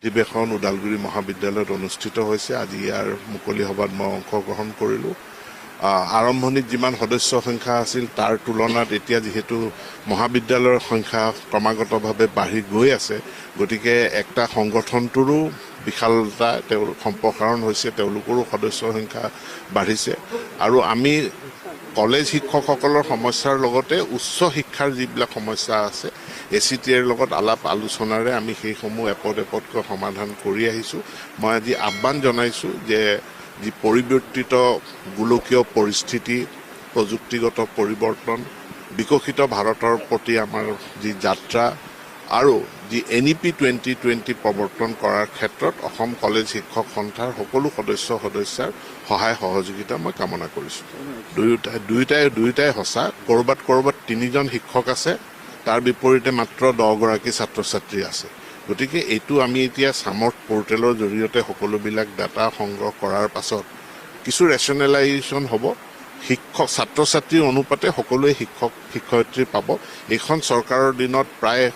অধিৱেশন ওদালগুৰি মহাবিদ্যালয়ত অনুষ্ঠিত হৈছে। আজি ইয়াৰ মুকলি সভাত মই অংশগ্ৰহণ কৰিলোঁ। আৰম্ভণিত যিমান সদস্য সংখ্যা আছিল তাৰ তুলনাত এতিয়া যিহেতু মহাবিদ্যালয়ৰ সংখ্যা ক্ৰমাগতভাৱে বাঢ়ি গৈ আছে, গতিকে একটা সংগঠনটোৰো বিশালতা সম্প্ৰসাৰণ হৈছে, তেওঁলোকৰো সদস্য সংখ্যা বাঢ়িছে। আৰু আমি কলেজ শিক্ষকসকলৰ সমস্যাৰ লগতে উচ্চ শিক্ষাৰ যিবিলাক সমস্যা আছে ACTৰ লগত আলাপ আলোচনাৰে আমি সেইসমূহ এপদকৈ সমাধান কৰি আহিছোঁ। মই আজি আহ্বান জনাইছোঁ যে যি পৰিৱৰ্তিত গোলকীয় পৰিস্থিতি, প্ৰযুক্তিগত পৰিৱৰ্তন, বিকশিত ভাৰতৰ প্ৰতি আমাৰ যি যাত্ৰা আৰু যি NEP 2020 প্ৰৱৰ্তন কৰাৰ ক্ষেত্ৰত অসম কলেজ শিক্ষক সন্থাৰ সকলো সদস্যাৰ সহায় সহযোগিতা মই কামনা কৰিছোঁ। দুয়োটাই সঁচা। ক'ৰবাত 3জন শিক্ষক আছে, তাৰ বিপৰীতে মাত্ৰ 10 গৰাকী ছাত্ৰ ছাত্ৰী আছে। গতিকে এইটো আমি এতিয়া সামৰ্থ পৰ্টেলৰ জৰিয়তে সকলোবিলাক ডাটা সংগ্ৰহ কৰাৰ পাছত কিছু ৰেচনেলাইজেশ্যন হ'ব। শিক্ষক ছাত্ৰ ছাত্ৰীৰ অনুপাতে সকলোৱে শিক্ষয়িত্ৰী পাব। এইখন চৰকাৰৰ দিনত প্ৰায়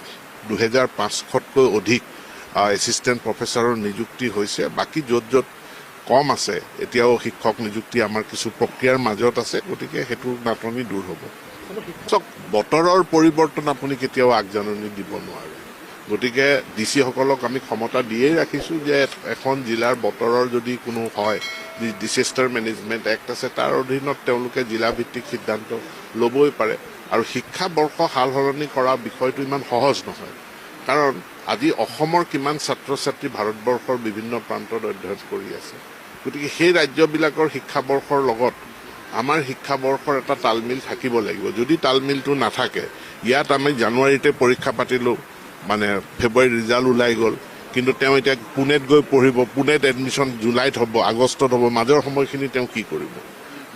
2500তকৈ অধিক এছিষ্টেণ্ট প্ৰফেচাৰৰ নিযুক্তি হৈছে। বাকী য'ত কম আছে এতিয়াও শিক্ষক নিযুক্তি আমাৰ কিছু প্ৰক্ৰিয়াৰ মাজত আছে। গতিকে সেইটোৰ নাটনি দূৰ হ'ব। বতৰৰ পৰিৱৰ্তন আপুনি কেতিয়াও আগজাননী দিব নোৱাৰে। গতিকে ডিচিসকলক আমি ক্ষমতা দিয়েই ৰাখিছোঁ যে এখন জিলাৰ বতৰৰ যদি কোনো হয়, যি ডিচেষ্টাৰ মেনেজমেণ্ট এক্ট আছে তাৰ অধীনত তেওঁলোকে জিলাভিত্তিক সিদ্ধান্ত ল'বই পাৰে। আৰু শিক্ষাবৰ্ষ সাল সলনি কৰা বিষয়টো ইমান সহজ নহয়, কাৰণ আজি অসমৰ কিমান ছাত্ৰ ছাত্ৰী ভাৰতবৰ্ষৰ বিভিন্ন প্ৰান্তত অধ্যয়ন কৰি আছে। গতিকে সেই ৰাজ্যবিলাকৰ শিক্ষাবৰ্ষৰ লগত আমাৰ শিক্ষাবৰ্ষৰ এটা তালমিল থাকিব লাগিব। যদি তালমিলটো নাথাকে, ইয়াত আমি জানুৱাৰীতে পৰীক্ষা পাতিলোঁ, মানে ফেব্ৰুৱাৰীত ৰিজাল্ট ওলাই গ'ল, কিন্তু তেওঁ এতিয়া পুনেত গৈ পঢ়িব, পুনেত এডমিশ্যন জুলাইত হ'ব, আগষ্টত হ'ব, মাজৰ সময়খিনি তেওঁ কি কৰিব?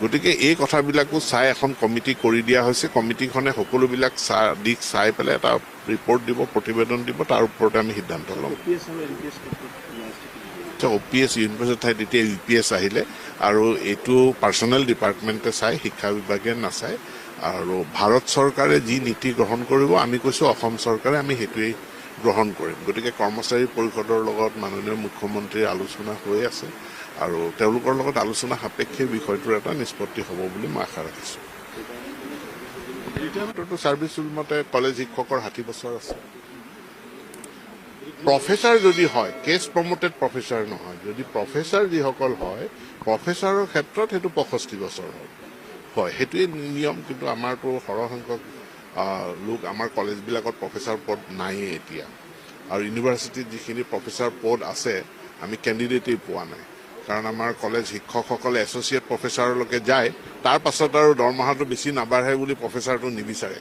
গতিকে এই কথাবিলাকো চাই এখন কমিটি কৰি দিয়া হৈছে। কমিটিখনে সকলোবিলাক দিশ চাই পেলাই এটা ৰিপৰ্ট দিব, প্ৰতিবেদন দিব, তাৰ ওপৰতে আমি সিদ্ধান্ত ল'ম। OPS ইউনিভাৰ্চিটিৰ ঠাইত এতিয়া UPS আহিলে, আৰু এইটো পাৰ্চনেল ডিপাৰ্টমেণ্টে চাই, শিক্ষা বিভাগে নাচায়। আৰু ভাৰত চৰকাৰে যি নীতি গ্ৰহণ কৰিব, আমি কৈছোঁ অসম চৰকাৰে আমি সেইটোৱেই গ্ৰহণ কৰিম। গতিকে কৰ্মচাৰী পৰিষদৰ লগত মাননীয় মুখ্যমন্ত্ৰীৰ আলোচনা হৈ আছে, আৰু তেওঁলোকৰ লগত আলোচনা সাপেক্ষে বিষয়টোৰ এটা নিষ্পত্তি হ'ব বুলি মই আশা ৰাখিছোঁ। ছাৰ্ভিচ মতে কলেজ শিক্ষকৰ 60 বছৰ আছে। প্ৰফেচাৰ যদি হয়, কেছ প্ৰমোটেড প্ৰফেচাৰ নহয়, যদি প্ৰফেচাৰ যিসকল হয়, প্ৰফেচাৰৰ ক্ষেত্ৰত সেইটো 65 বছৰ হয়, সেইটোৱেই নিয়ম। কিন্তু আমাৰতো সৰহসংখ্যক লোক আমাৰ কলেজবিলাকত প্ৰফেচাৰ পদ নায়েই এতিয়া, আৰু ইউনিভাৰ্চিটিত যিখিনি প্ৰফেচাৰ পদ আছে আমি কেণ্ডিডেটেই পোৱা নাই। কাৰণ আমাৰ কলেজ শিক্ষকসকলে এছ'চিয়েট প্ৰফেচাৰলৈকে যায়, তাৰ পাছত আৰু দৰমহাটো বেছি নাবাঢ়ে বুলি প্ৰফেচাৰটো নিবিচাৰে।